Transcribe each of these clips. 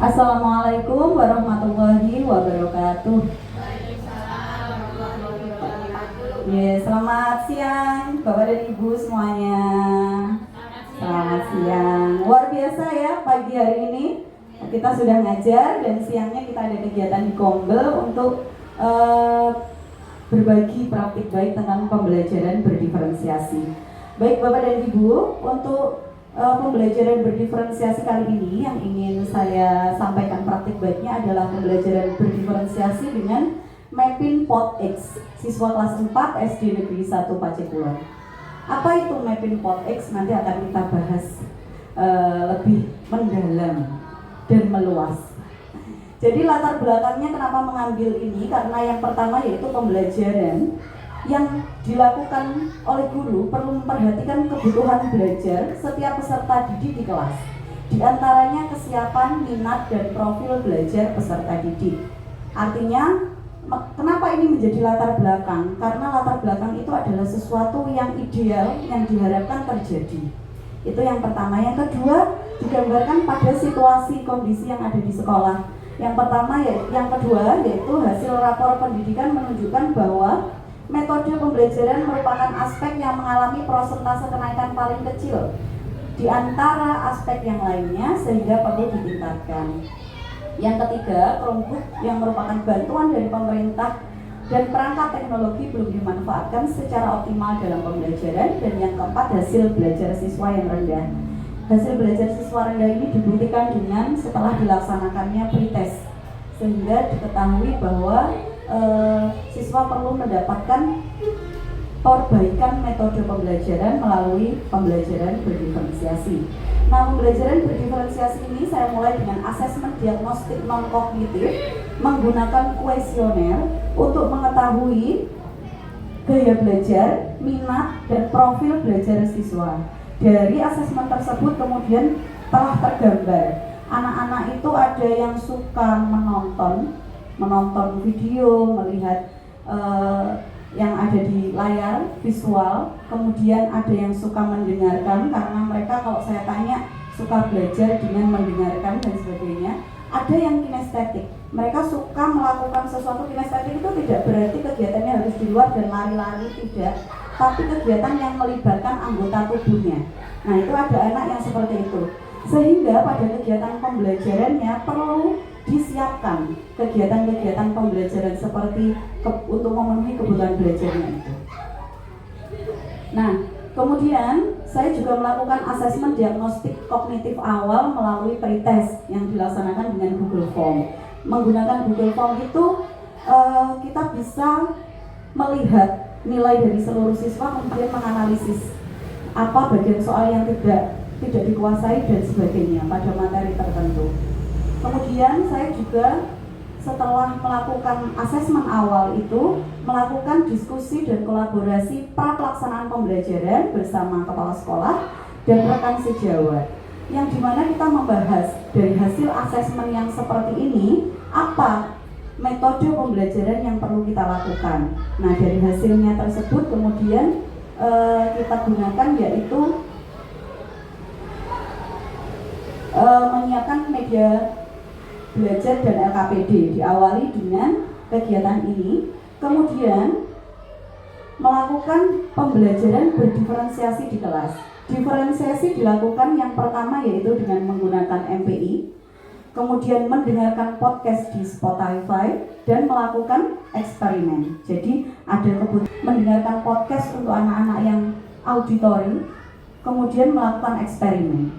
Assalamualaikum warahmatullahi wabarakatuh. Ya, selamat siang Bapak dan Ibu semuanya. Selamat siang. Luar biasa ya pagi hari ini. Kita sudah ngajar dan siangnya kita ada kegiatan di Kombel untuk berbagi praktik baik tentang pembelajaran berdiferensiasi. Baik Bapak dan Ibu, untuk pembelajaran berdiferensiasi kali ini yang ingin saya sampaikan praktik baiknya adalah pembelajaran berdiferensiasi dengan mapping pot X siswa kelas 4 SD Negeri 1 Pacekulon. Apa itu mapping pot X? Nanti akan kita bahas lebih mendalam dan meluas. Jadi latar belakangnya kenapa mengambil ini, karena yang pertama yaitu pembelajaran yang dilakukan oleh guru perlu memperhatikan kebutuhan belajar setiap peserta didik di kelas. Di antaranya kesiapan, minat, dan profil belajar peserta didik. Artinya, kenapa ini menjadi latar belakang? Karena latar belakang itu adalah sesuatu yang ideal yang diharapkan terjadi. Itu yang pertama. Yang kedua, digambarkan pada situasi kondisi yang ada di sekolah. Yang pertama, yang kedua yaitu hasil rapor pendidikan menunjukkan bahwa metode pembelajaran merupakan aspek yang mengalami prosentase kenaikan paling kecil di antara aspek yang lainnya sehingga perlu ditingkatkan. Yang ketiga, Chromebook yang merupakan bantuan dari pemerintah dan perangkat teknologi belum dimanfaatkan secara optimal dalam pembelajaran. Dan yang keempat, hasil belajar siswa yang rendah. Hasil belajar siswa rendah ini dibuktikan dengan setelah dilaksanakannya pretest, sehingga diketahui bahwa siswa perlu mendapatkan perbaikan metode pembelajaran melalui pembelajaran berdiferensiasi. Nah, pembelajaran berdiferensiasi ini saya mulai dengan asesmen diagnostik non-kognitif menggunakan kuesioner untuk mengetahui gaya belajar, minat, dan profil belajar siswa. Dari asesmen tersebut kemudian telah tergambar anak-anak itu ada yang suka menonton video, melihat yang ada di layar visual, kemudian ada yang suka mendengarkan karena mereka kalau saya tanya suka belajar dengan mendengarkan dan sebagainya. Ada yang kinestetik, mereka suka melakukan sesuatu. Kinestetik itu tidak berarti kegiatannya harus di luar dan lari-lari, tidak, tapi kegiatan yang melibatkan anggota tubuhnya. Nah, itu ada anak yang seperti itu, sehingga pada kegiatan pembelajarannya perlu disiapkan kegiatan-kegiatan pembelajaran seperti untuk memenuhi kebutuhan belajarnya itu. Nah, kemudian saya juga melakukan asesmen diagnostik kognitif awal melalui pretest yang dilaksanakan dengan Google Form. Menggunakan Google Form itu kita bisa melihat nilai dari seluruh siswa, kemudian menganalisis apa bagian soal yang tidak dikuasai dan sebagainya pada materi tertentu. Kemudian saya juga setelah melakukan asesmen awal itu melakukan diskusi dan kolaborasi pra pelaksanaan pembelajaran bersama kepala sekolah dan rekan sejawat, yang dimana kita membahas dari hasil asesmen yang seperti ini apa metode pembelajaran yang perlu kita lakukan. Nah, dari hasilnya tersebut kemudian kita gunakan yaitu menyiapkan media belajar dan LKPD. Diawali dengan kegiatan ini, kemudian melakukan pembelajaran berdiferensiasi di kelas. Diferensiasi dilakukan yang pertama yaitu dengan menggunakan MPI, kemudian mendengarkan podcast di Spotify dan melakukan eksperimen. Jadi ada kebutuhan mendengarkan podcast untuk anak-anak yang auditori, kemudian melakukan eksperimen.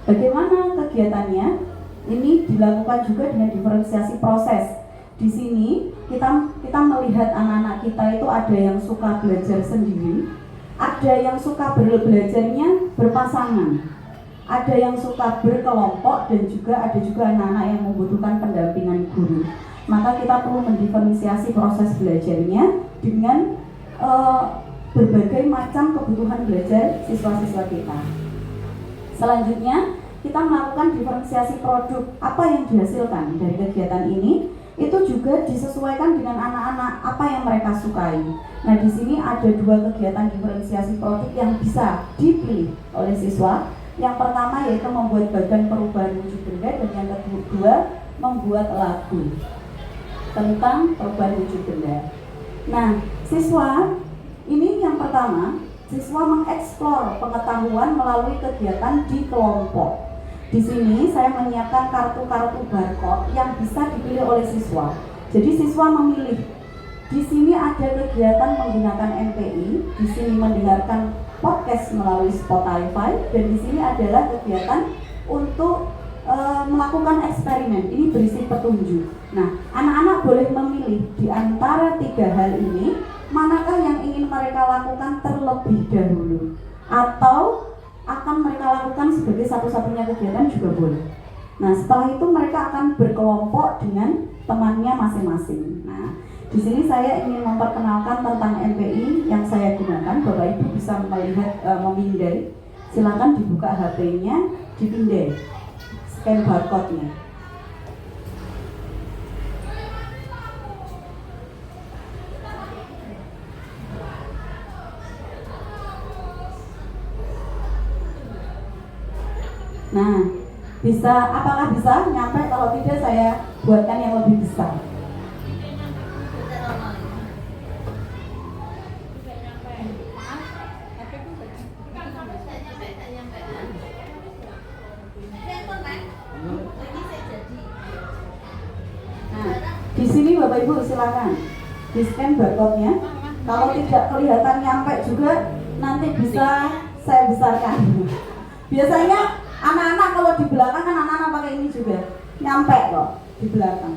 Bagaimana kegiatannya? Ini dilakukan juga dengan diferensiasi proses. Di sini kita melihat anak-anak kita itu ada yang suka belajar sendiri, ada yang suka belajarnya berpasangan, ada yang suka berkelompok, dan ada juga anak-anak yang membutuhkan pendampingan guru. Maka kita perlu mendiferensiasi proses belajarnya dengan berbagai macam kebutuhan belajar siswa-siswa kita. Selanjutnya kita melakukan diferensiasi produk. Apa yang dihasilkan dari kegiatan ini itu juga disesuaikan dengan anak-anak apa yang mereka sukai. Nah, di sini ada dua kegiatan diferensiasi produk yang bisa dipilih oleh siswa. Yang pertama yaitu membuat bagan perubahan wujud benda, dan yang kedua membuat lagu tentang perubahan wujud benda. Nah, siswa ini yang pertama, siswa mengeksplor pengetahuan melalui kegiatan di kelompok. Di sini saya menyiapkan kartu-kartu barcode yang bisa dipilih oleh siswa. Jadi siswa memilih. Di sini ada kegiatan menggunakan MPI, di sini mendengarkan podcast melalui Spotify, dan di sini adalah kegiatan untuk melakukan eksperimen. Ini berisi petunjuk. Nah, anak-anak boleh memilih di antara 3 hal ini manakah yang ingin mereka lakukan terlebih dahulu, atau akan mereka lakukan sebagai satu-satunya kegiatan juga boleh. Nah, setelah itu mereka akan berkelompok dengan temannya masing-masing. Nah, di sini saya ingin memperkenalkan tentang MPI yang saya gunakan. Bapak Ibu bisa melihat, memindai. Silakan dibuka HP-nya, dipindai, scan barcode-nya. Nah, bisa, apakah bisa nyampe? Kalau tidak saya buatkan yang lebih besar. Nah, di sini Bapak Ibu silakan di scan barcode-nya. Kalau tidak kelihatan nyampe juga, nanti bisa saya besarkan. Biasanya anak-anak kalau di belakang kan anak-anak pakai ini juga, nyampe kok di belakang.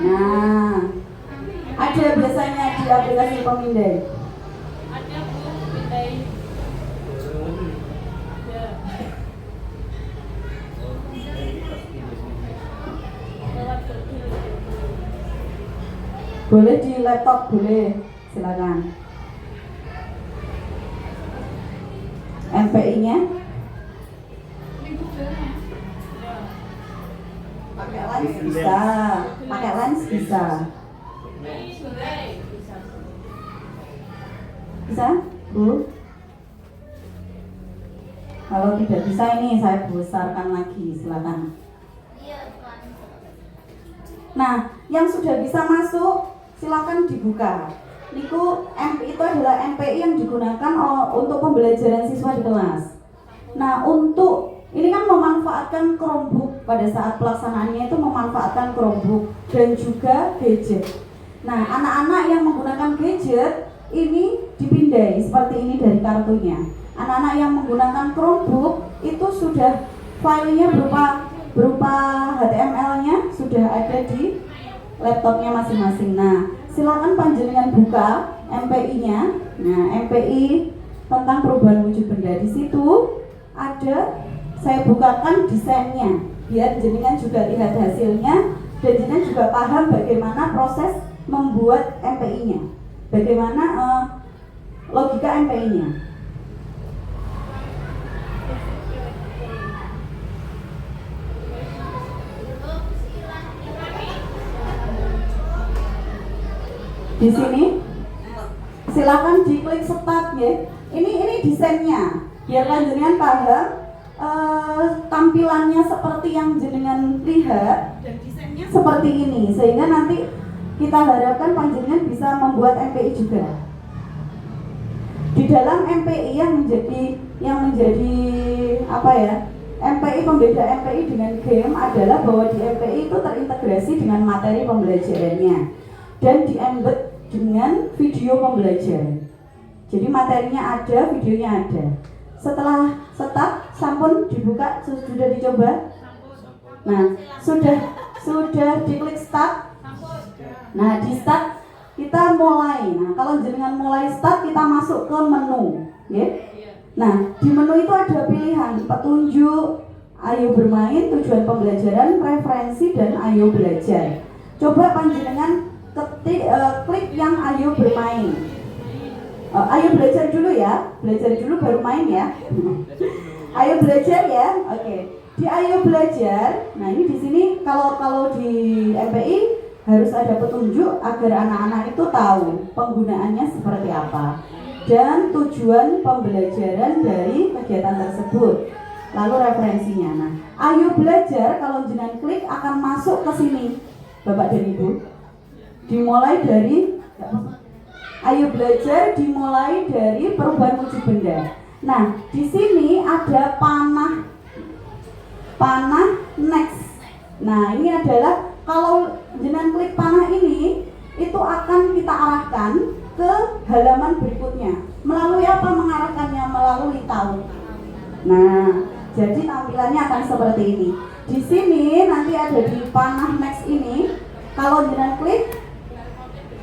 Nah, ada biasanya di aplikasi pemindai. Ada Bu, pindai. Boleh di laptop, boleh, silakan. MPI-nya pakai lens bisa, pakai lens bisa. Bisa, Bu? Kalau tidak bisa ini saya besarkan lagi, silakan. Nah, yang sudah bisa masuk silakan dibuka. Niku itu adalah MPI yang digunakan untuk pembelajaran siswa di kelas. Nah, untuk ini kan memanfaatkan Chromebook, pada saat pelaksanaannya itu memanfaatkan Chromebook dan juga gadget. Nah, anak-anak yang menggunakan gadget ini dipindai seperti ini dari kartunya. Anak-anak yang menggunakan Chromebook itu sudah filenya berupa HTML-nya sudah ada di laptopnya masing-masing. Nah, silakan panjenengan buka MPI-nya. Nah, MPI tentang perubahan wujud benda, di situ ada, saya bukakan desainnya biar jenengan juga lihat hasilnya dan jenengan juga paham bagaimana proses membuat MPI-nya, bagaimana logika MPI-nya. Di sini silakan diklik start ya. Ini desainnya biar jenengan paham tampilannya seperti yang jenengan lihat dan desainnya seperti ini, sehingga nanti kita harapkan panjenengan bisa membuat MPI juga. Di dalam MPI yang menjadi apa ya? MPI, pembeda MPI dengan game adalah bahwa di MPI itu terintegrasi dengan materi pembelajarannya dan di-embed dengan video pembelajaran. Jadi materinya ada, videonya ada. Setelah start, sampun dibuka, sudah dicoba. Nah, sudah diklik start. Nah, di start kita mulai. Nah, kalau jenengan mulai start, kita masuk ke menu, ya. Nah, di menu itu ada pilihan petunjuk, ayo bermain, tujuan pembelajaran, referensi, dan ayo belajar. Coba panjenengan klik yang ayo bermain. Ayo belajar dulu ya, belajar dulu baru main ya. Ayo belajar ya, oke. Di ayo belajar, nah ini di sini kalau di MPI harus ada petunjuk agar anak-anak itu tahu penggunaannya seperti apa. dan tujuan pembelajaran dari kegiatan tersebut. Lalu referensinya. Nah, ayo belajar kalau jenengan klik akan masuk ke sini, Bapak dan Ibu. Dimulai dari ayo belajar dimulai dari perubahan wujud benda. Nah, di sini ada panah next. Nah, ini adalah kalau jenengan klik panah ini, itu akan kita arahkan ke halaman berikutnya. Melalui apa mengarahkannya? Melalui tahun. Nah, jadi tampilannya akan seperti ini. Di sini nanti ada di panah next ini. Kalau jenengan klik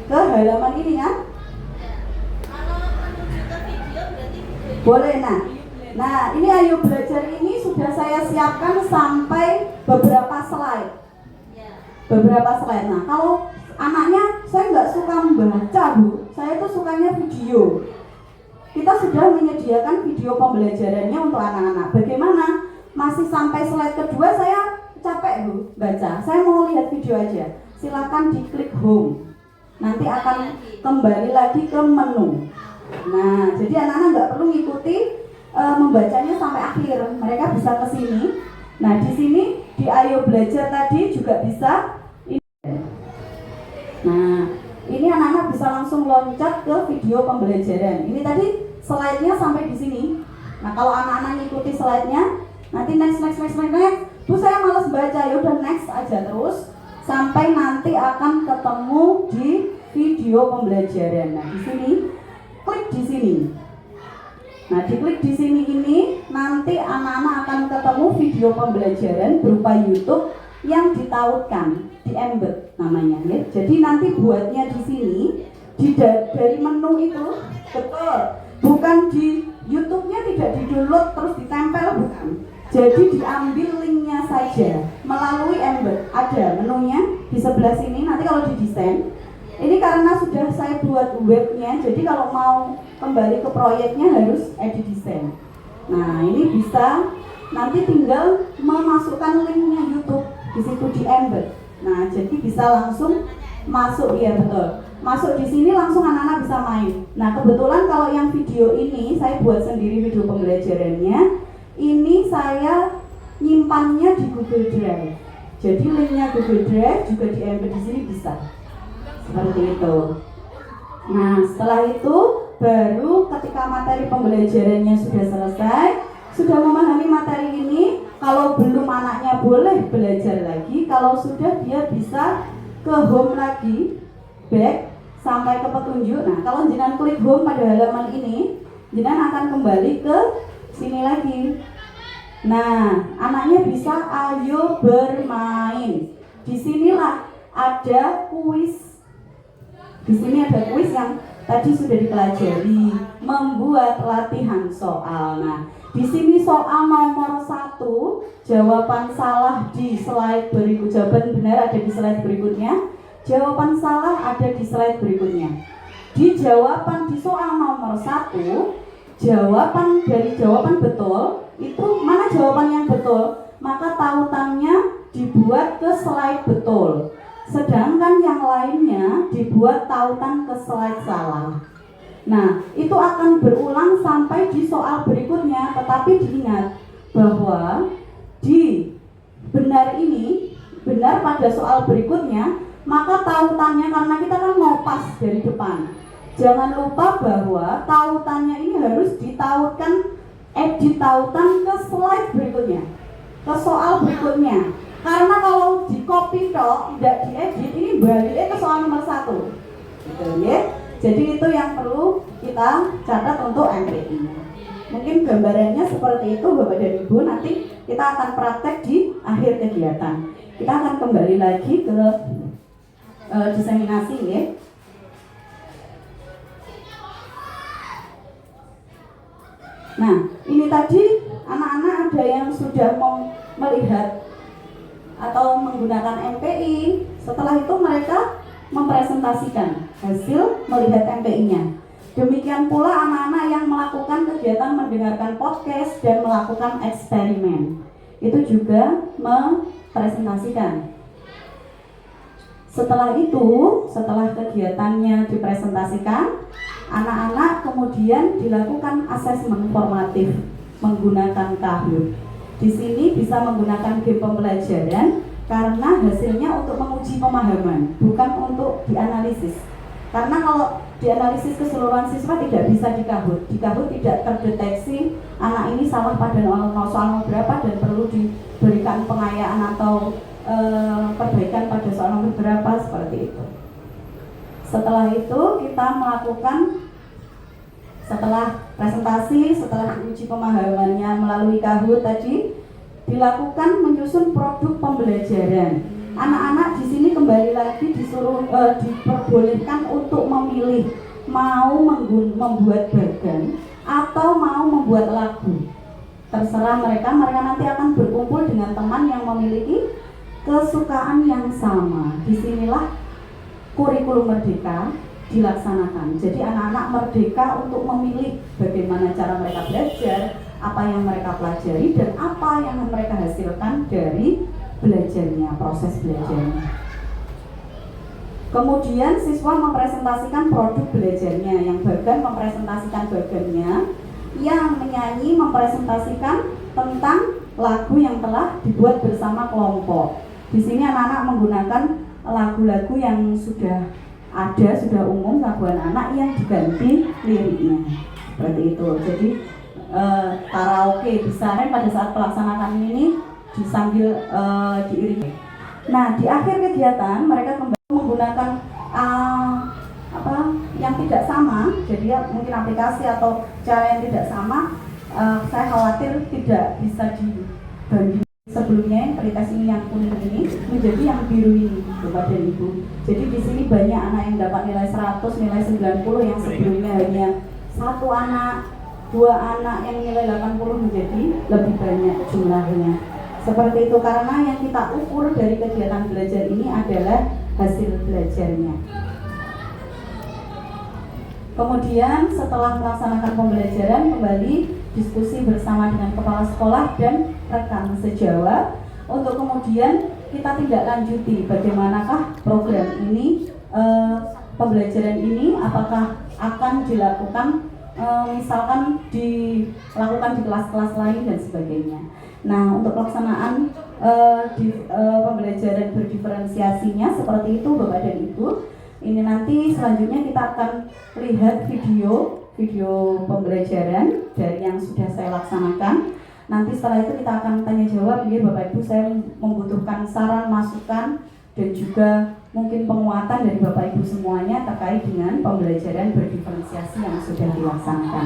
ke halaman ini kan? Boleh. Nah, ini ayo belajar ini sudah saya siapkan sampai beberapa slide. Nah, kalau anaknya saya nggak suka membaca, Bu, saya tuh sukanya video. Kita sudah menyediakan video pembelajarannya untuk anak-anak. Bagaimana? Masih sampai slide kedua saya capek, Bu, baca. Saya mau lihat video aja. Silakan diklik home. Nanti akan kembali lagi ke menu. Nah, jadi anak-anak nggak perlu ngikuti membacanya sampai akhir. Mereka bisa ke sini. Nah, di sini di ayo belajar tadi juga bisa. Nah, ini anak-anak bisa langsung loncat ke video pembelajaran. Ini tadi slide-nya sampai di sini. Nah, kalau anak-anak ngikuti slide-nya, nanti next. Bu, saya malas baca, yaudah next aja terus sampai nanti akan ketemu di video pembelajaran. Nah, di sini klik di sini. Nah, diklik di sini ini nanti anak-anak akan ketemu video pembelajaran berupa YouTube yang ditautkan, di embed namanya ya. Jadi nanti buatnya di sini dari menu itu, betul. Bukan di YouTube-nya tidak di-download terus ditempel, bukan. Jadi diambil linknya saja melalui embed. Ada menunya di sebelah sini. Nanti kalau didesain, ini karena sudah saya buat webnya, jadi kalau mau kembali ke proyeknya harus edit desain. Nah, ini bisa nanti tinggal memasukkan linknya YouTube di situ di embed. Nah, jadi bisa langsung masuk, ya betul. Masuk di sini langsung anak-anak bisa main. Nah, kebetulan kalau yang video ini saya buat sendiri video pembelajarannya. Ini saya nyimpannya di Google Drive. Jadi linknya Google Drive juga di embed di sini bisa. Seperti itu. Nah, setelah itu baru ketika materi pembelajarannya sudah selesai, sudah memahami materi ini, kalau belum anaknya boleh belajar lagi, kalau sudah dia bisa ke home lagi, back sampai ke petunjuk. Nah, kalau jenengan klik home pada halaman ini, jenengan akan kembali ke sini lagi. Nah, anaknya bisa ayo bermain. Disinilah ada kuis. Di sini ada kuis yang tadi sudah dipelajari, membuat latihan soal. Nah, di sini soal nomor 1, jawaban salah di slide berikut, jawaban benar ada di slide berikutnya, jawaban salah ada di slide berikutnya. Di jawaban di soal nomor 1, jawaban dari jawaban betul itu mana jawaban yang betul, maka tautannya dibuat ke slide betul. Sedangkan yang lainnya dibuat tautan ke slide salah. Nah, itu akan berulang sampai di soal berikutnya. Tetapi diingat bahwa di benar ini, benar pada soal berikutnya, maka tautannya, karena kita kan ngopas dari depan, jangan lupa bahwa tautannya ini harus ditautkan, edit tautan ke slide berikutnya, ke soal berikutnya. Karena kalau di copy tok, tidak diedit, ini baliknya ke soal nomor 1. Gitu ya. Jadi itu yang perlu kita catat untuk MPI. Mungkin gambarannya seperti itu Bapak dan Ibu. Nanti kita akan praktek di akhir kegiatan. Kita akan kembali lagi ke diseminasi ya. Nah, ini tadi anak-anak ada yang sudah mau melihat atau menggunakan MPI. Setelah itu mereka mempresentasikan hasil melihat MPI-nya. Demikian pula anak-anak yang melakukan kegiatan mendengarkan podcast dan melakukan eksperimen, itu juga mempresentasikan. Setelah itu, setelah kegiatannya dipresentasikan, Anak-anak kemudian dilakukan asesmen formatif menggunakan Kahoot. Di sini bisa menggunakan game pembelajaran karena hasilnya untuk menguji pemahaman, bukan untuk dianalisis. Karena kalau dianalisis keseluruhan siswa tidak bisa di Kahoot. Di Kahoot tidak terdeteksi anak ini salah pada soal berapa dan perlu diberikan pengayaan atau perbaikan pada soal nomor berapa, seperti itu. Setelah itu kita melakukan, setelah presentasi, setelah diuji pemahamannya melalui Kahoot tadi, dilakukan menyusun produk pembelajaran. Anak-anak di sini kembali lagi disuruh diperbolehkan untuk memilih mau membuat bagan atau mau membuat lagu. Terserah mereka nanti akan berkumpul dengan teman yang memiliki kesukaan yang sama. Disinilah kurikulum merdeka dilaksanakan. Jadi anak-anak merdeka untuk memilih bagaimana cara mereka belajar, apa yang mereka pelajari, dan apa yang mereka hasilkan dari belajarnya, proses belajarnya. Kemudian siswa mempresentasikan produk belajarnya, yang bagan mempresentasikan bagannya, yang menyanyi mempresentasikan tentang lagu yang telah dibuat bersama kelompok. Di sini anak-anak menggunakan lagu-lagu yang sudah ada, sudah umum, lagu anak-anak yang diganti liriknya, seperti itu. Jadi karaoke bisa pada saat pelaksanaan ini sambil diiringi. Nah, di akhir kegiatan mereka kembali menggunakan yang tidak sama, jadi ya, mungkin aplikasi atau cara yang tidak sama. Saya khawatir tidak bisa dibanding sebelumnya yang pretest ini yang kuning ini menjadi yang biru ini, Bapak dan Ibu. Jadi di sini banyak anak yang dapat nilai 100, nilai 90 yang sebelumnya hanya 1 anak, 2 anak yang nilai 80 menjadi lebih banyak jumlahnya. Seperti itu, karena yang kita ukur dari kegiatan belajar ini adalah hasil belajarnya. Kemudian setelah melaksanakan pembelajaran, kembali diskusi bersama dengan kepala sekolah dan rekan sejawat untuk kemudian kita tindak lanjuti bagaimanakah program ini, pembelajaran ini apakah akan dilakukan misalkan dilakukan di kelas-kelas lain dan sebagainya. Nah, untuk pelaksanaan pembelajaran berdiferensiasinya seperti itu Bapak dan Ibu. Ini nanti selanjutnya kita akan lihat video pembelajaran dari yang sudah saya laksanakan. Nanti setelah itu kita akan tanya jawab, ya Bapak Ibu, saya membutuhkan saran, masukan, dan juga mungkin penguatan dari Bapak Ibu semuanya terkait dengan pembelajaran berdiferensiasi yang sudah dilaksanakan.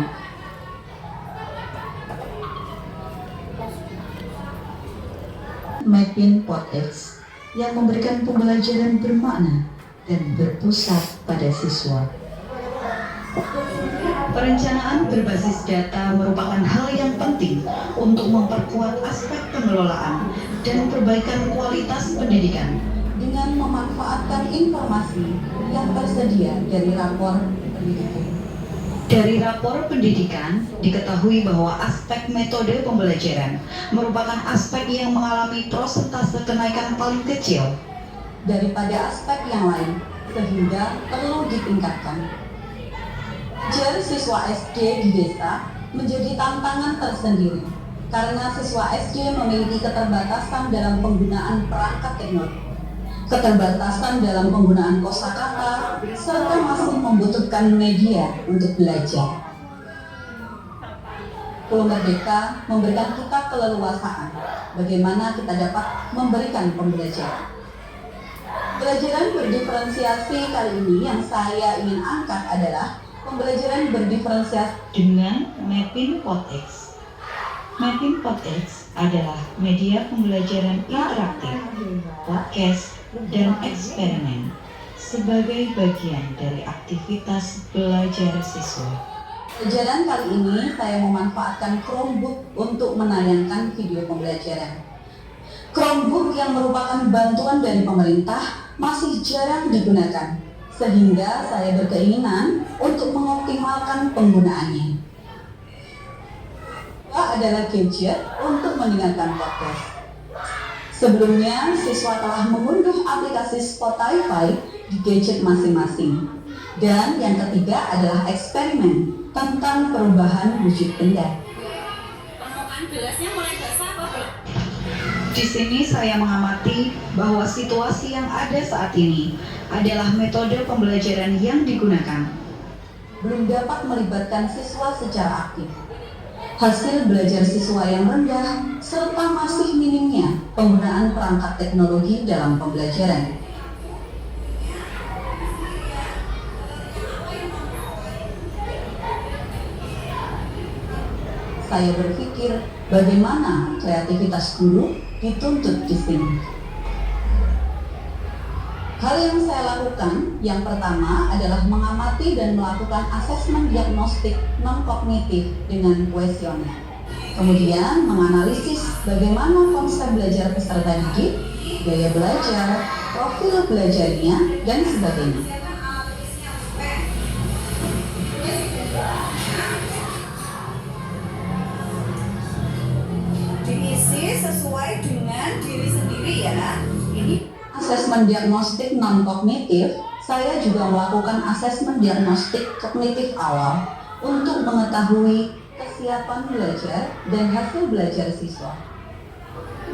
Mapping Potex yang memberikan pembelajaran bermakna dan berpusat pada siswa. Perencanaan berbasis data merupakan hal yang penting untuk memperkuat aspek pengelolaan dan perbaikan kualitas pendidikan dengan memanfaatkan informasi yang tersedia dari rapor pendidikan. Dari rapor pendidikan, diketahui bahwa aspek metode pembelajaran merupakan aspek yang mengalami prosentase kenaikan paling kecil daripada aspek yang lain, sehingga perlu ditingkatkan. Ujian siswa SD di desa menjadi tantangan tersendiri karena siswa SD memiliki keterbatasan dalam penggunaan perangkat teknologi, keterbatasan dalam penggunaan kosakata, serta masih membutuhkan media untuk belajar. Kurikulum Merdeka memberikan kita keleluasaan bagaimana kita dapat memberikan pembelajaran. Pembelajaran berdiferensiasi kali ini yang saya ingin angkat adalah pembelajaran berdiferensiasi dengan Mapping Potex. Mapping Potex adalah media pembelajaran interaktif, podcast, dan eksperimen sebagai bagian dari aktivitas belajar siswa. Pembelajaran kali ini saya memanfaatkan Chromebook untuk menayangkan video pembelajaran. Chromebook yang merupakan bantuan dari pemerintah masih jarang digunakan, sehingga saya berkeinginan untuk mengoptimalkan penggunaannya. Adalah gadget untuk mendengarkan podcast. Sebelumnya, siswa telah mengunduh aplikasi Spotify di gadget masing-masing. Dan yang ketiga adalah eksperimen tentang perubahan wujud benda. Permukaan gelasnya mulai basah apa belum? Di sini saya mengamati bahwa situasi yang ada saat ini adalah metode pembelajaran yang digunakan belum dapat melibatkan siswa secara aktif. Hasil belajar siswa yang rendah serta masih minimnya penggunaan perangkat teknologi dalam pembelajaran. Saya berpikir bagaimana kreativitas guru dituntut di sini. Hal yang saya lakukan yang pertama adalah mengamati dan melakukan asesmen diagnostik non-kognitif dengan kuesioner. Kemudian menganalisis bagaimana konsep belajar peserta didik, gaya belajar, profil belajarnya, dan sebagainya. Diisi sesuai dengan diri sendiri ya. Ini asesmen diagnostik non-kognitif, saya juga melakukan asesmen diagnostik kognitif awal untuk mengetahui kesiapan belajar dan hasil belajar siswa.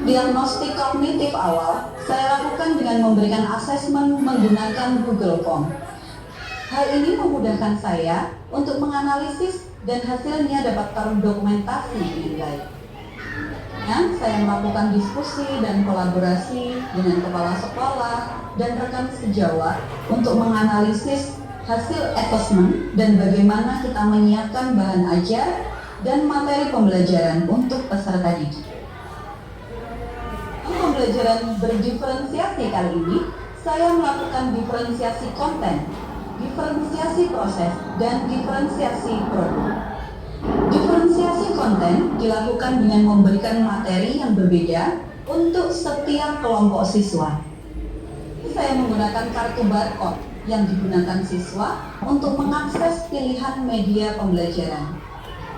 Diagnostik kognitif awal saya lakukan dengan memberikan asesmen menggunakan Google Form. Hal ini memudahkan saya untuk menganalisis dan hasilnya dapat terdokumentasi dengan baik. Saya melakukan diskusi dan kolaborasi dengan kepala sekolah dan rekan sejawat untuk menganalisis hasil asesmen dan bagaimana kita menyiapkan bahan ajar dan materi pembelajaran untuk peserta didik. Pembelajaran berdiferensiasi kali ini, saya melakukan diferensiasi konten, diferensiasi proses, dan diferensiasi produk. Diferensiasi konten dilakukan dengan memberikan materi yang berbeda untuk setiap kelompok siswa. Saya menggunakan kartu barcode yang digunakan siswa untuk mengakses pilihan media pembelajaran.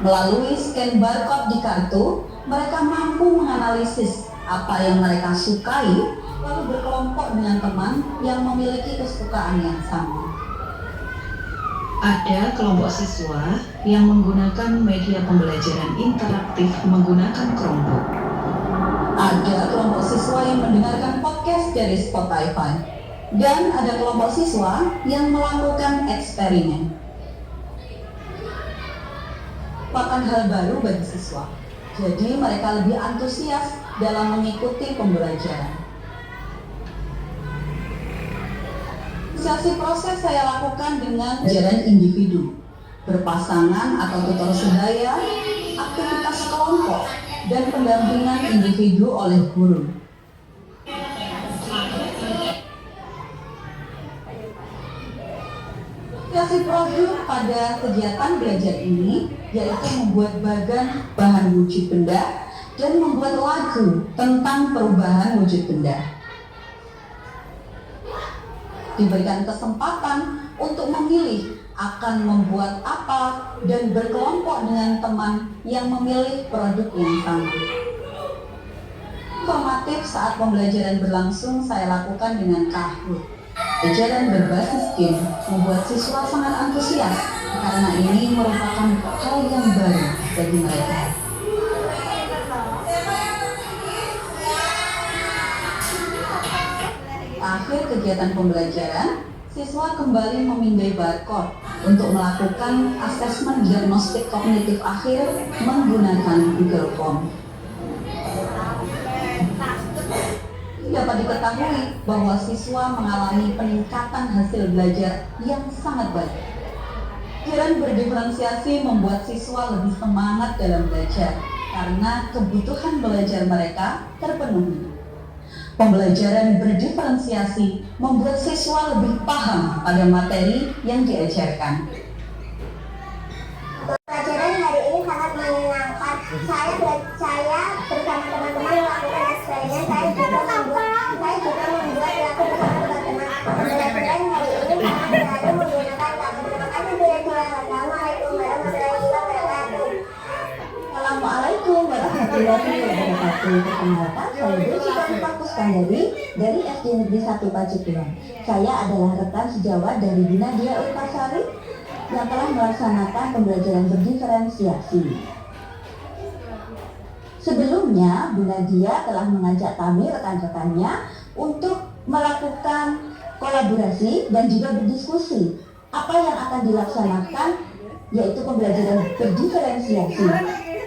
Melalui scan barcode di kartu, mereka mampu menganalisis apa yang mereka sukai, lalu berkelompok dengan teman yang memiliki kesukaan yang sama. Ada kelompok siswa yang menggunakan media pembelajaran interaktif menggunakan Chromebook. Ada kelompok siswa yang mendengarkan podcast dari Spotify. Dan ada kelompok siswa yang melakukan eksperimen. Merupakan hal baru bagi siswa. Jadi mereka lebih antusias dalam mengikuti pembelajaran. Sesi proses saya lakukan dengan pembelajaran individu, berpasangan atau tutor sebaya, aktivitas kelompok, dan pendampingan individu oleh guru. Sesi produk pada kegiatan belajar ini yaitu membuat bahan wujud benda dan membuat lagu tentang perubahan wujud benda. Diberikan kesempatan untuk memilih akan membuat apa dan berkelompok dengan teman yang memilih produk yang sama. Formatif saat pembelajaran berlangsung saya lakukan dengan Kahoot. Pembelajaran berbasis game membuat siswa sangat antusias karena ini merupakan hal yang baru bagi mereka. Akhir kegiatan pembelajaran, siswa kembali memindai barcode untuk melakukan asesmen diagnostik kognitif akhir menggunakan Google Form. Dapat diketahui bahwa siswa mengalami peningkatan hasil belajar yang sangat baik. Pembelajaran berdiferensiasi membuat siswa lebih semangat dalam belajar karena kebutuhan belajar mereka terpenuhi. Pembelajaran berdiferensiasi membuat siswa lebih paham pada materi yang diajarkan. Pelajaran hari ini sangat menyenangkan. Saya bersama teman-teman melakukan eksperimen. Saya juga membuat lagu bersama teman-teman. Pelajaran hari ini sangat berhasil menggunakan lagu. Terima kasih sudah Assalamualaikum warahmatullahi wabarakatuh. Assalamualaikum warahmatullahi wabarakatuh. Perkenalkan, Saya Desi Puspandari dari SD Negeri 1 Pacikulon. Saya adalah rekan sejawat dari Bu Nadia Urpasari yang telah melaksanakan pembelajaran berdiferensiasi. Sebelumnya, Bu Nadia telah mengajak kami rekan-rekannya untuk melakukan kolaborasi dan juga berdiskusi apa yang akan dilaksanakan, yaitu pembelajaran berdiferensiasi.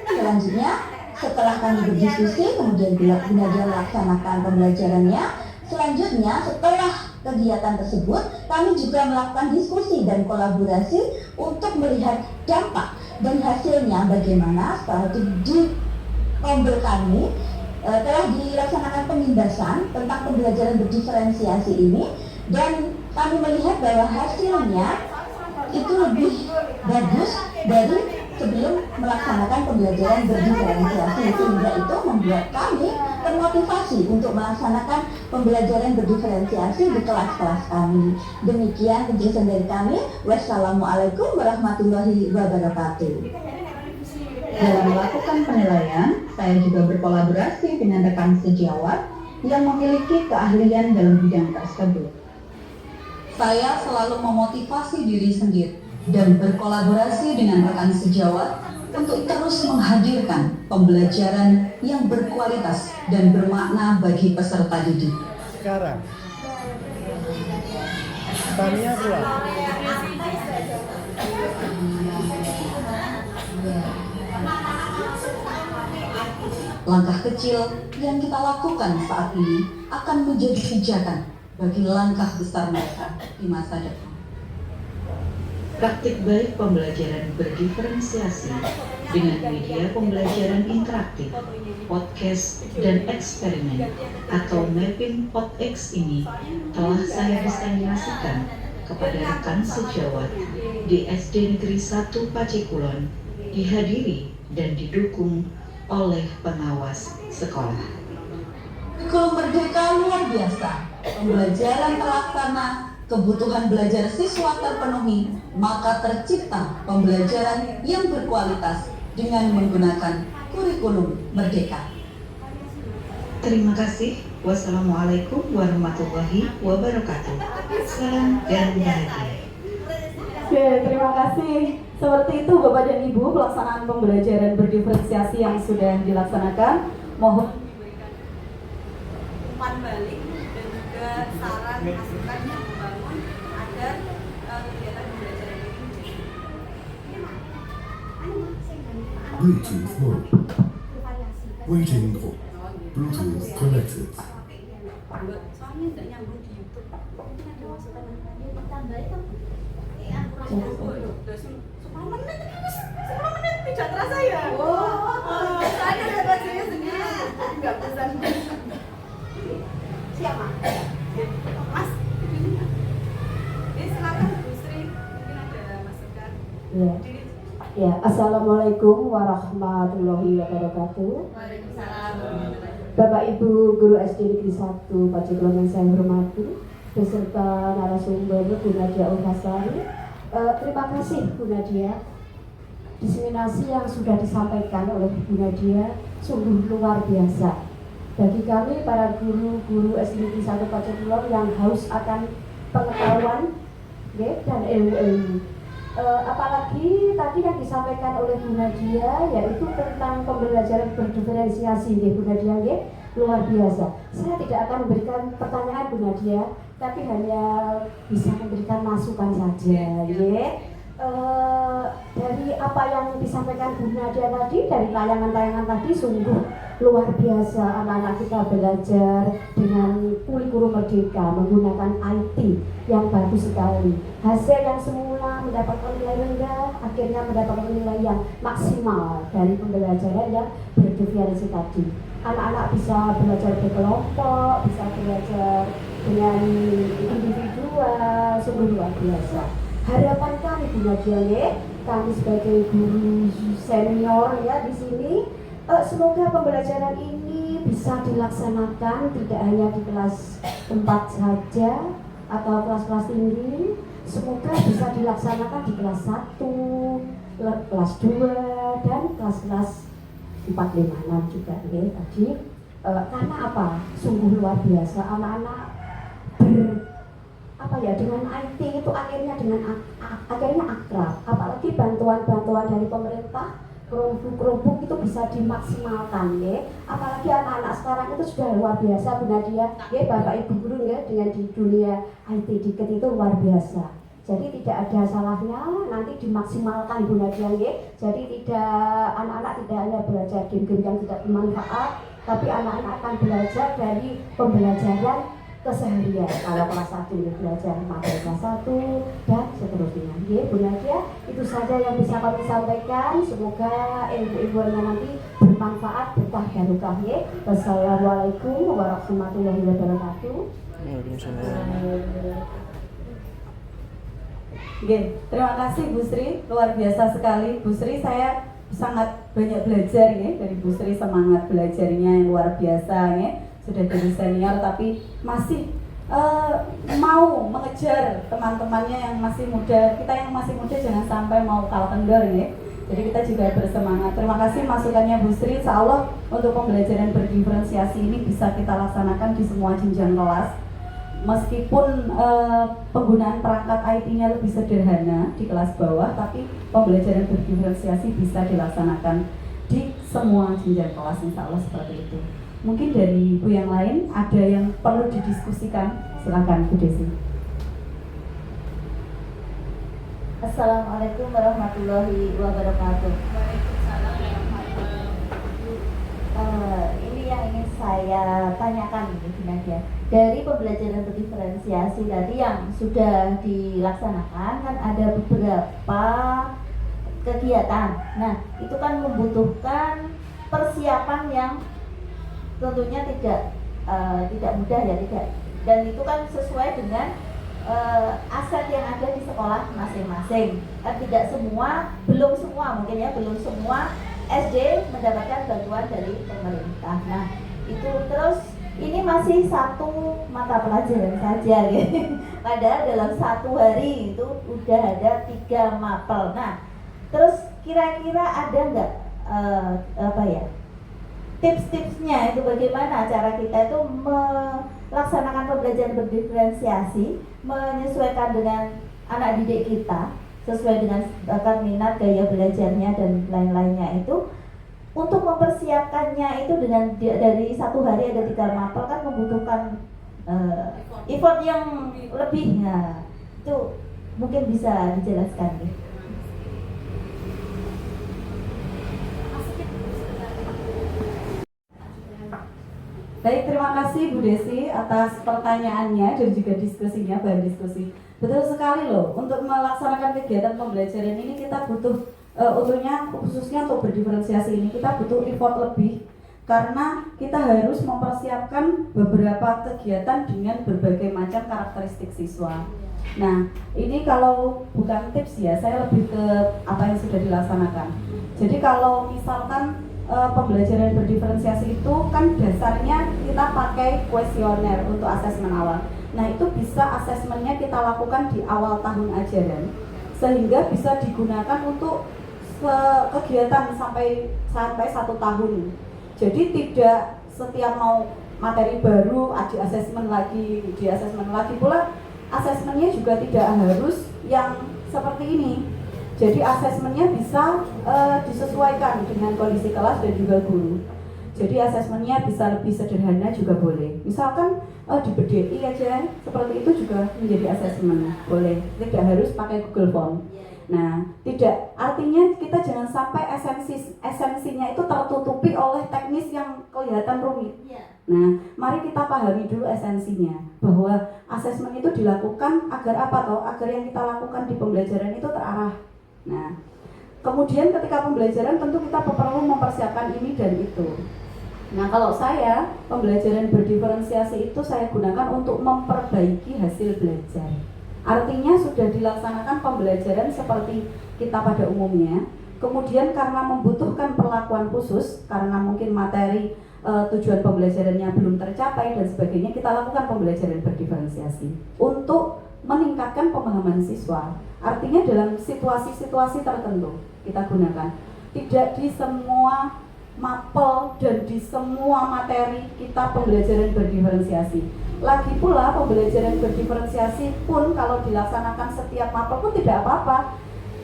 Selanjutnya, setelah kami berdiskusi, kemudian Bu Nadia melaksanakan pembelajarannya. Selanjutnya, setelah kegiatan tersebut, kami juga melakukan diskusi dan kolaborasi untuk melihat dampak dan hasilnya bagaimana. Setelah itu di tombol kami telah dilaksanakan penindasan tentang pembelajaran berdiferensiasi ini, dan kami melihat bahwa hasilnya itu lebih bagus dari sebelum melaksanakan pembelajaran berdiferensiasi, sehingga itu membuat kami termotivasi untuk melaksanakan pembelajaran berdiferensiasi di kelas-kelas kami. Demikian penjelasan dari kami. Wassalamualaikum warahmatullahi wabarakatuh. Dalam melakukan penilaian, saya juga berkolaborasi dengan rekan sejawat yang memiliki keahlian dalam bidang tersebut. Saya selalu memotivasi diri sendiri dan berkolaborasi dengan rekan sejawat untuk terus menghadirkan pembelajaran yang berkualitas dan bermakna bagi peserta didik. Sekarang, Tania pulang. Langkah kecil yang kita lakukan saat ini akan menjadi pijakan bagi langkah besar mereka di masa depan. Praktik baik pembelajaran berdiferensiasi dengan media pembelajaran interaktif, podcast, dan eksperimen atau mapping PodX ini telah saya diseminasikan kepada rekan sejawat di SD Negeri 1 Pacikulon, dihadiri dan didukung oleh pengawas sekolah. Kurikulum Merdeka luar biasa, pembelajaran terlaksana, kebutuhan belajar siswa terpenuhi, maka tercipta pembelajaran yang berkualitas dengan menggunakan kurikulum Merdeka. Terima kasih. Wassalamualaikum warahmatullahi wabarakatuh. Salam dan bahagia. Oke, terima kasih. Seperti itu Bapak dan Ibu, pelaksanaan pembelajaran berdiferensiasi yang sudah dilaksanakan. Mohon umpan balik dan juga saran masukan yang membangun agar kegiatan pembelajaran ini Bluetooth mode. Waiting for Bluetooth connected. soalnya tidak nyambung di YouTube. Mungkin ada masukan yang tambahin kan? 10 menit tidak terasa ya. Saya dapat saya sendiri nggak pesan. Siapa? Mas, silakan Bu Sri, mungkin ada masukan. ya. Ya, Assalamualaikum warahmatullahi wabarakatuh. Waalaikumsalam. Bapak Ibu Guru SD Negeri 1 Pacikulon yang saya hormati, beserta narasumber Bu Nadia Urpasari. Terima kasih Bu Nadia. Diseminasi yang sudah disampaikan oleh Bu Nadia sungguh luar biasa. Bagi kami para guru-guru SD Negeri 1 Pacikulon yang haus akan pengetahuan dan ilmu-ilmu. Apalagi tadi yang disampaikan oleh Bu Nadia yaitu tentang pembelajaran berdiferensiasi, Bu Nadia, luar biasa. Saya tidak akan memberikan pertanyaan Bu Nadia, tapi hanya bisa memberikan masukan saja, dari apa yang disampaikan Bu Nadia tadi, dari tayangan-tayangan tadi sungguh luar biasa. Anak-anak kita belajar dengan kurikulum Merdeka menggunakan IT yang bagus sekali. Hasil yang semula mendapatkan nilai rendah akhirnya mendapatkan nilai yang maksimal dari pembelajaran yang berdiferensiasi tadi. Anak-anak bisa belajar berkelompok, bisa belajar dengan individual, sungguh luar biasa. Harapan kami Bu Nadia, kami sebagai guru senior di sini, semoga pembelajaran ini bisa dilaksanakan tidak hanya di kelas 4 saja atau kelas-kelas tinggi, semoga bisa dilaksanakan di kelas 1, kelas 2 dan kelas-kelas 4, 5, 6 juga tadi. Karena apa? Sungguh luar biasa anak-anak dengan IT itu akhirnya akhirnya akrab. Apalagi bantuan-bantuan dari pemerintah, kerupuk itu bisa dimaksimalkan ya. Apalagi anak-anak sekarang itu sudah luar biasa Bu Nadia ya, Bapak Ibu guru ya, dengan di dunia IT dikit itu luar biasa. Jadi tidak ada salahnya nanti dimaksimalkan Bu Nadia ya. Jadi anak-anak tidak hanya belajar game-game yang tidak bermanfaat, tapi anak-anak akan belajar dari pembelajaran keseharian. Kalau kelas 1 belajar materi kelas 1 dan seterusnya. Ya, Bu Nadia, itu saja yang bisa kami sampaikan. Semoga ilmu-ilmunya nanti bermanfaat, berkah barokah ya. Wassalamualaikum warahmatullahi wabarakatuh. Oke, terima kasih Bu Sri, luar biasa sekali Bu Sri. Saya sangat banyak belajar ya dari Bu Sri, semangat belajarnya yang luar biasa ya. Sudah jadi senior tapi masih mau mengejar teman-temannya yang masih muda. Kita yang masih muda jangan sampai mau kalah kendor ya. Jadi kita juga bersemangat. Terima kasih masukannya Bu Sri. Insya Allah untuk pembelajaran berdiferensiasi ini bisa kita laksanakan di semua jenjang kelas. Meskipun penggunaan perangkat IT-nya lebih sederhana di kelas bawah, tapi pembelajaran berdiferensiasi bisa dilaksanakan di semua jenjang kelas. Insya Allah seperti itu. Mungkin dari Ibu yang lain ada yang perlu didiskusikan, silakan Bu Desi. Assalamualaikum warahmatullahi wabarakatuh. Ini yang ingin saya tanyakan Bu Nadia. Dari pembelajaran berdiferensiasi tadi yang sudah dilaksanakan kan ada beberapa kegiatan. Nah, itu kan membutuhkan persiapan yang tentunya tidak mudah ya, dan itu kan sesuai dengan aset yang ada di sekolah masing-masing. Kan belum semua SD mendapatkan bantuan dari pemerintah. Nah, itu terus ini masih satu mata pelajaran saja gitu. Padahal dalam satu hari itu udah ada 3 mapel. Nah, terus kira-kira ada nggak tips-tipsnya itu bagaimana cara kita itu melaksanakan pembelajaran berdiferensiasi, menyesuaikan dengan anak didik kita sesuai dengan bakat minat, gaya belajarnya dan lain-lainnya itu, untuk mempersiapkannya itu dengan dari satu hari ada 3 mapel kan membutuhkan effort yang lebih. Nah, itu mungkin bisa dijelaskan nih. Baik, terima kasih Bu Desi atas pertanyaannya dan juga diskusinya, bahan diskusi. Betul sekali loh, untuk melaksanakan kegiatan pembelajaran ini kita butuh khususnya untuk berdiferensiasi ini kita butuh effort lebih, karena kita harus mempersiapkan beberapa kegiatan dengan berbagai macam karakteristik siswa. Nah, ini kalau bukan tips ya, saya lebih ke apa yang sudah dilaksanakan. Jadi kalau misalkan pembelajaran berdiferensiasi itu kan dasarnya kita pakai kuesioner untuk asesmen awal. Nah, itu bisa asesmennya kita lakukan di awal tahun ajaran sehingga bisa digunakan untuk kegiatan sampai 1 tahun. Jadi tidak setiap mau materi baru di asesmen lagi pula asesmennya juga tidak harus yang seperti ini. Jadi asesmennya bisa disesuaikan dengan kondisi kelas dan juga guru. Jadi asesmennya bisa lebih sederhana juga boleh. Misalkan di BDI aja seperti itu juga menjadi asesmen, boleh. Tidak harus pakai Google Form. Nah, tidak artinya kita jangan sampai esensinya itu tertutupi oleh teknis yang kelihatan rumit. Nah, mari kita pahami dulu esensinya, bahwa asesmen itu dilakukan agar apa toh? Agar yang kita lakukan di pembelajaran itu terarah. Nah, kemudian ketika pembelajaran tentu kita perlu mempersiapkan ini dan itu. Nah, kalau saya pembelajaran berdiferensiasi itu saya gunakan untuk memperbaiki hasil belajar. Artinya sudah dilaksanakan pembelajaran seperti kita pada umumnya. Kemudian karena membutuhkan perlakuan khusus, karena mungkin materi tujuan pembelajarannya belum tercapai dan sebagainya, kita lakukan pembelajaran berdiferensiasi untuk meningkatkan pemahaman siswa. Artinya dalam situasi-situasi tertentu kita gunakan. Tidak di semua mapel dan di semua materi kita pembelajaran berdiferensiasi. Lagi pula pembelajaran berdiferensiasi pun kalau dilaksanakan setiap mapel pun tidak apa-apa.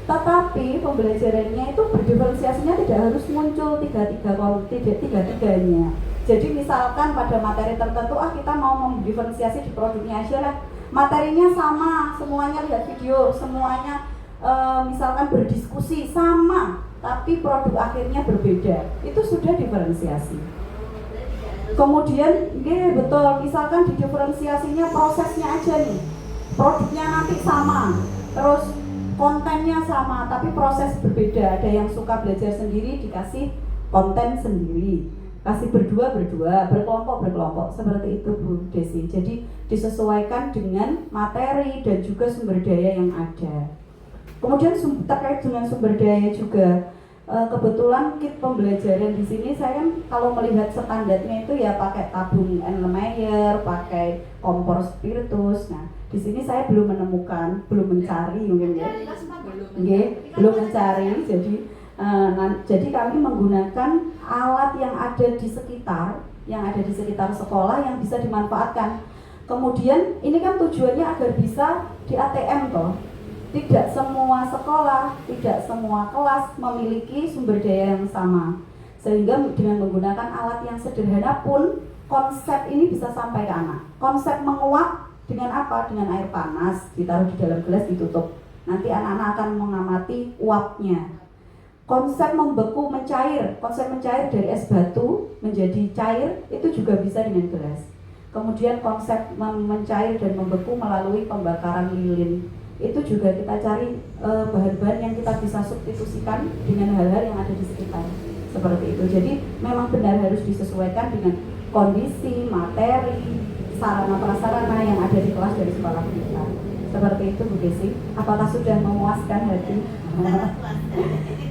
Tetapi pembelajarannya itu berdiferensiasinya tidak harus muncul tiga-tiganya. Jadi misalkan pada materi tertentu kita mau mendiferensiasi di produknya aja lah. Materinya sama, semuanya lihat video, semuanya misalkan berdiskusi sama, tapi produk akhirnya berbeda. Itu sudah diferensiasi. Kemudian, betul, misalkan di diferensiasinya prosesnya aja nih, produknya nanti sama, terus kontennya sama, tapi proses berbeda. Ada yang suka belajar sendiri dikasih konten sendiri, kasih berdua, berkelompok, seperti itu Bu Desi. Jadi disesuaikan dengan materi dan juga sumber daya yang ada. Kemudian terkait dengan sumber daya juga, kebetulan kit pembelajaran di sini saya kan kalau melihat standarnya itu ya pakai tabung Erlenmeyer, pakai kompor spiritus. Nah, di sini saya belum menemukan, belum mencari mungkin ya. Belum mencari. Jadi kami menggunakan alat yang ada di sekitar sekolah yang bisa dimanfaatkan. Kemudian ini kan tujuannya agar bisa di ATM toh. Tidak semua sekolah, tidak semua kelas memiliki sumber daya yang sama. Sehingga dengan menggunakan alat yang sederhana pun konsep ini bisa sampai ke anak. Konsep menguap dengan apa? Dengan air panas, ditaruh di dalam gelas, ditutup. Nanti anak-anak akan mengamati uapnya. Konsep membeku mencair, konsep mencair dari es batu menjadi cair, itu juga bisa dengan gelas. Kemudian konsep mencair dan membeku melalui pembakaran lilin. Itu juga kita cari bahan-bahan yang kita bisa substitusikan dengan hal-hal yang ada di sekitar, seperti itu. Jadi memang benar harus disesuaikan dengan kondisi, materi, sarana prasarana yang ada di kelas dari sekolah kita. Seperti itu Bu Desi. Apakah sudah memuaskan hati?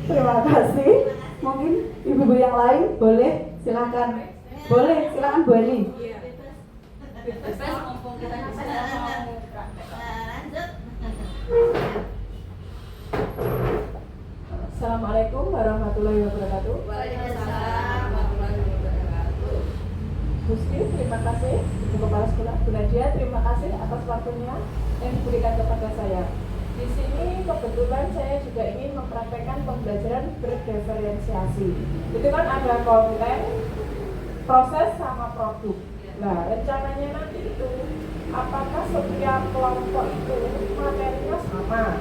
Terima kasih. Mungkin ibu-ibu yang lain boleh silakan. Boleh silakan Bu Eli. Assalamualaikum warahmatullahi wabarakatuh. Waalaikumsalam warahmatullahi wabarakatuh. Gusti, terima kasih. Ibu Kepala Sekolah Bu Nadia, terima kasih atas waktunya yang diberikan kepada saya. Di sini kebetulan saya juga ingin mempraktekkan pembelajaran berdiferensiasi. Itu kan ada konten, proses sama produk. Nah, rencananya nanti itu apakah setiap kelompok itu materinya sama?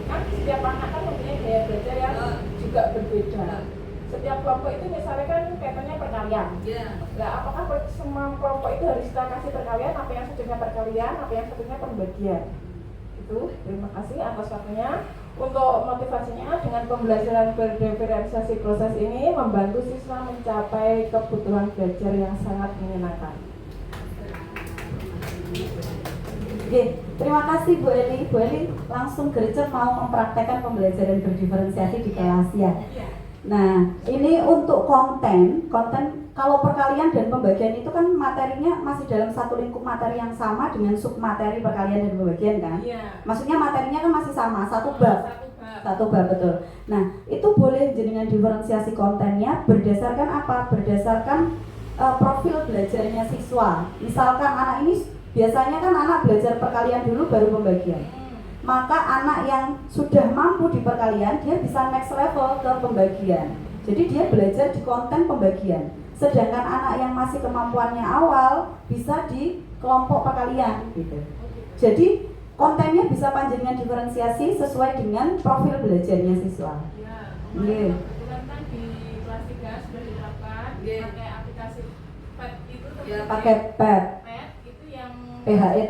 Kan setiap anak kan mempunyai gaya belajar yang juga berbeda. Setiap kelompok itu misalnya kan kaitannya perkalian. Nah, apakah semua kelompok itu harus kita kasih perkalian? Apa yang satunya perkalian, apa yang satunya pembagian? Itu, terima kasih atas waktunya. Untuk motivasinya, dengan pembelajaran berdiferensiasi proses ini membantu siswa mencapai kebutuhan belajar yang sangat menyenangkan. Oke, terima kasih Bu Eli. Bu Eli langsung gercep mau mempraktekkan pembelajaran berdiferensiasi di kelas ya. Nah, ini untuk konten kalau perkalian dan pembagian itu kan materinya masih dalam satu lingkup materi yang sama dengan submateri perkalian dan pembagian kan? Maksudnya materinya kan masih sama, satu bab betul. Nah, itu boleh dengan diferensiasi kontennya berdasarkan apa? Berdasarkan profil belajarnya siswa. Misalkan anak ini biasanya kan anak belajar perkalian dulu baru pembagian. Maka anak yang sudah mampu di perkalian dia bisa next level ke pembagian. Jadi dia belajar di konten pembagian. Sedangkan anak yang masih kemampuannya awal bisa di kelompok perkalian gitu. Jadi kontennya bisa panjangnya diferensiasi sesuai dengan profil belajarnya siswa. Kebetulan kan di kelas 3 sudah diterapkan pakai aplikasi PET itu pakai PET. PET itu yang PHET,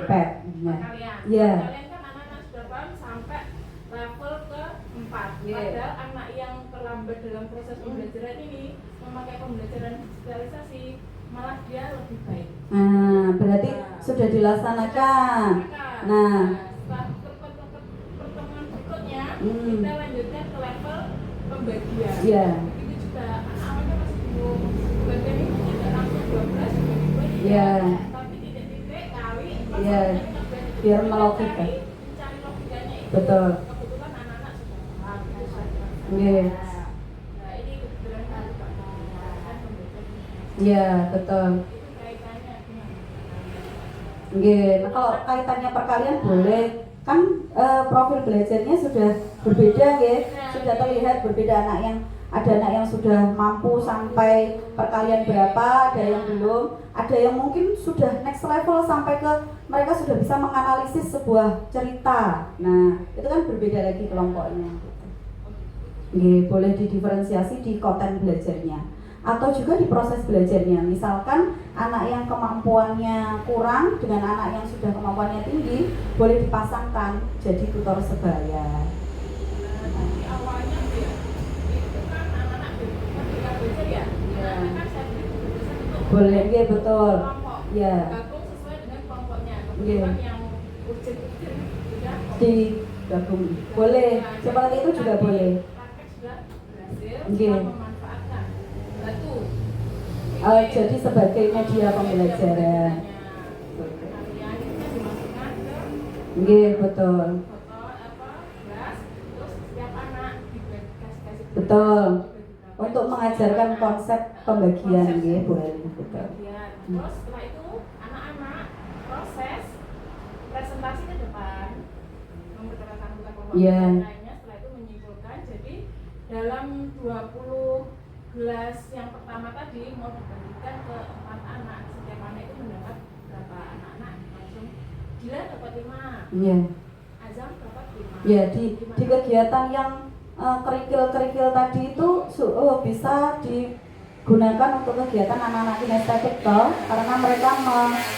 PET. Perkalian. Iya. Kalian kan anak-anak sudah paham sampai level ke-4. Padahal anak yang terlambat dalam proses pembelajaran ini memakai pembelajaran digitalisasi malah dia lebih baik. Nah, berarti sudah dilaksanakan. Nah, setelah pertemuan berikutnya kita lanjutkan ke level pembagian. Iya. Begitu juga awalnya masih belum pembagian ini tidak langsung 12 dibagi. Iya. Tapi titik-titik kali Iya. Biar melogika. Mencari logikanya itu. Betul. Kebetulan anak-anak sudah paham itu saja. Iya. Nah, ini kebetulan Iya, betul. Kaitannya gimana? Nggih, nah kalau kaitannya perkalian boleh kan profil belajarnya sudah berbeda nggih, sudah terlihat berbeda ada anak yang sudah mampu sampai perkalian berapa, ada yang belum, ada yang mungkin sudah next level sampai ke mereka sudah bisa menganalisis sebuah cerita. Nah, itu kan berbeda lagi kelompoknya. Nggih, boleh didiferensiasi di konten belajarnya atau juga di proses belajarnya. Misalkan anak yang kemampuannya kurang dengan anak yang sudah kemampuannya tinggi boleh dipasangkan jadi tutor sebaya. Di awalnya ya, itu kan anak-anak ketika belajar ya, anak-anak kan saya beri kebebasan untuk Boleh, nggih betul. kelompok. Ya, Gabung sesuai dengan kelompoknya. Iya. Kebetulan yang urgent sudah digabung. Boleh, seperti itu juga boleh. praktek sudah berhasil, Iya. setelah memanfaatkan batu. Jadi sebagai media pembelajaran. Kalian itu dimasukkan ke Nggih, betul. botol gelas, terus setiap anak dikasih Betul. Untuk mengajarkan konsep pembagian nggih, boleh. Betul. bagian. Terus setelah itu anak-anak proses presentasi ke depan, memperkenalkan anggota kelompok Iya. dan lainnya. Setelah itu menyimpulkan. Jadi dalam 20 gelas yang pertama tadi mau dibagikan ke 4 anak. Setiap anak itu mendapat berapa anak-anak? Langsung Gila dapat 5, Iya. Azam dapat 5. Ya, di kegiatan yang kerikil-kerikil tadi itu bisa digunakan untuk kegiatan anak-anak kinestetik toh, karena mereka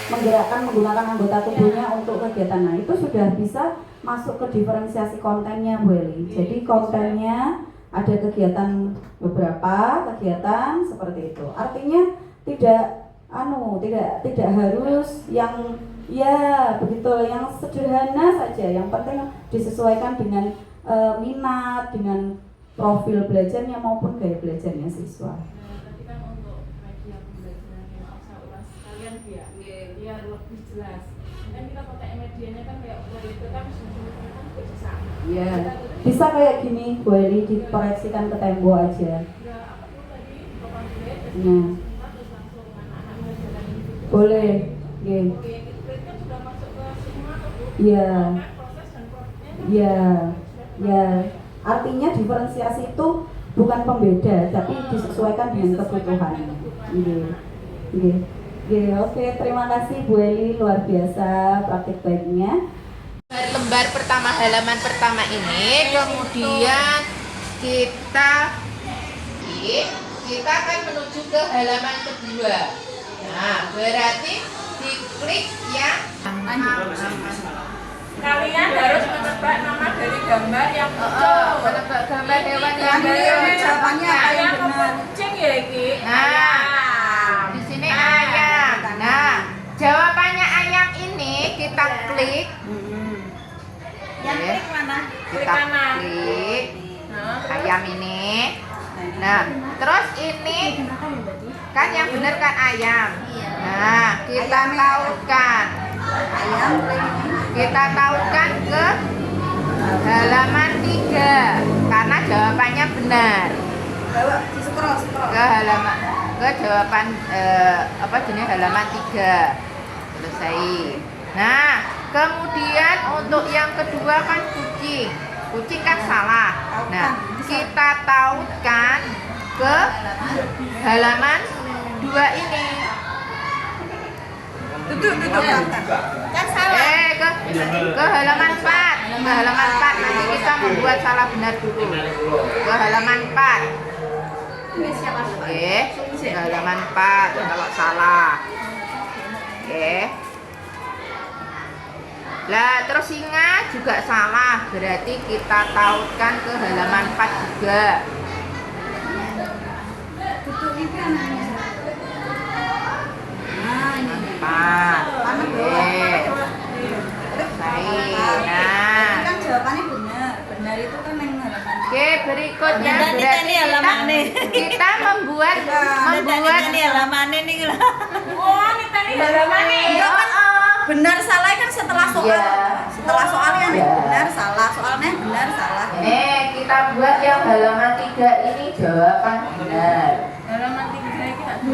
menggerakkan menggunakan anggota tubuhnya untuk kegiatan. Nah, itu sudah bisa masuk ke diferensiasi kontennya, Bu Eli. Jadi kontennya ada kegiatan beberapa kegiatan seperti itu. Artinya tidak harus yang ya begitu, yang sederhana saja. Yang penting disesuaikan dengan minat, dengan profil belajarnya maupun gaya belajarnya siswa. Nah, tadi kan untuk media pembelajaran yang saya ulas sekalian biar lebih jelas. Kan kita pakai medianya kan kayak itu kan sebenarnya kan bisa. Ya, bisa kayak gini, Bu Eli, diproyeksikan ke tembok aja. Ya apa tuh tadi pamflet, Nah. terus langsung anak-anak menjalankan itu. Boleh, nggih. Oke, itu kan sudah masuk ke semua tuh Bu. Iya. Kan proses dan prosesnya kan Ya, sudah ya. Artinya diferensiasi itu bukan pembeda, tapi disesuaikan dengan kebutuhan. Nggih. Nggih. Nggih, oke, terima kasih Bu Eli, luar biasa praktik baiknya. Lembar pertama, halaman pertama ini, kemudian kita akan menuju ke halaman kedua. Nah, berarti diklik yang kalian harus menebak nama dari gambar yang muncul. menebak gambar hewan yang Jawabannya apa yang Ayam apa kucing ya iki? Nah, di sini ayam. Nah, jawabannya ayam ini kita klik. Yang Oke. klik mana? Kita klik ayam ini. Nah, terus ini kan yang benar kan ayam. Nah, kita tautkan. Kita tautkan ke halaman 3 karena jawabannya benar. Ke jawaban halaman 3. Selesai. Nah, kemudian untuk yang kedua kan kucing. Kucing kan salah. Nah, kita tautkan ke halaman 2 ini. Kan salah. Ke halaman 4. Ke halaman 4 nanti kita membuat salah benar dulu. Ke halaman 4. Oke, ke halaman 4 kalau salah. Oke. Lah, terus singa juga salah. Berarti kita tautkan ke halaman 4 juga. Empat. Oke. Baik. Nah. Kan jawabannya benar itu kan yang halaman. Oke, berikutnya Dan berarti ini halaman nih. kita membuat ini halaman ini lah. Oh, ini halaman nih. Benar salah kan setelah soal. Iya. Setelah soalnya nih benar salah, soalnya benar salah. kita buat yang halaman 3 ini jawaban benar. Halaman 3 ini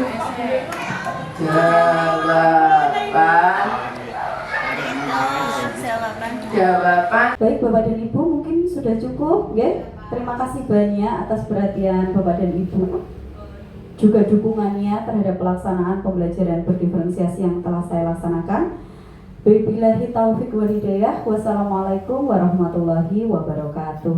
Jawaban. Baik Bapak dan Ibu, mungkin sudah cukup, ya. Terima kasih banyak atas perhatian Bapak dan Ibu, juga dukungannya terhadap pelaksanaan pembelajaran berdiferensiasi yang telah saya laksanakan. Wabillahi taufiq wal hidayah. Wassalamualaikum warahmatullahi wabarakatuh.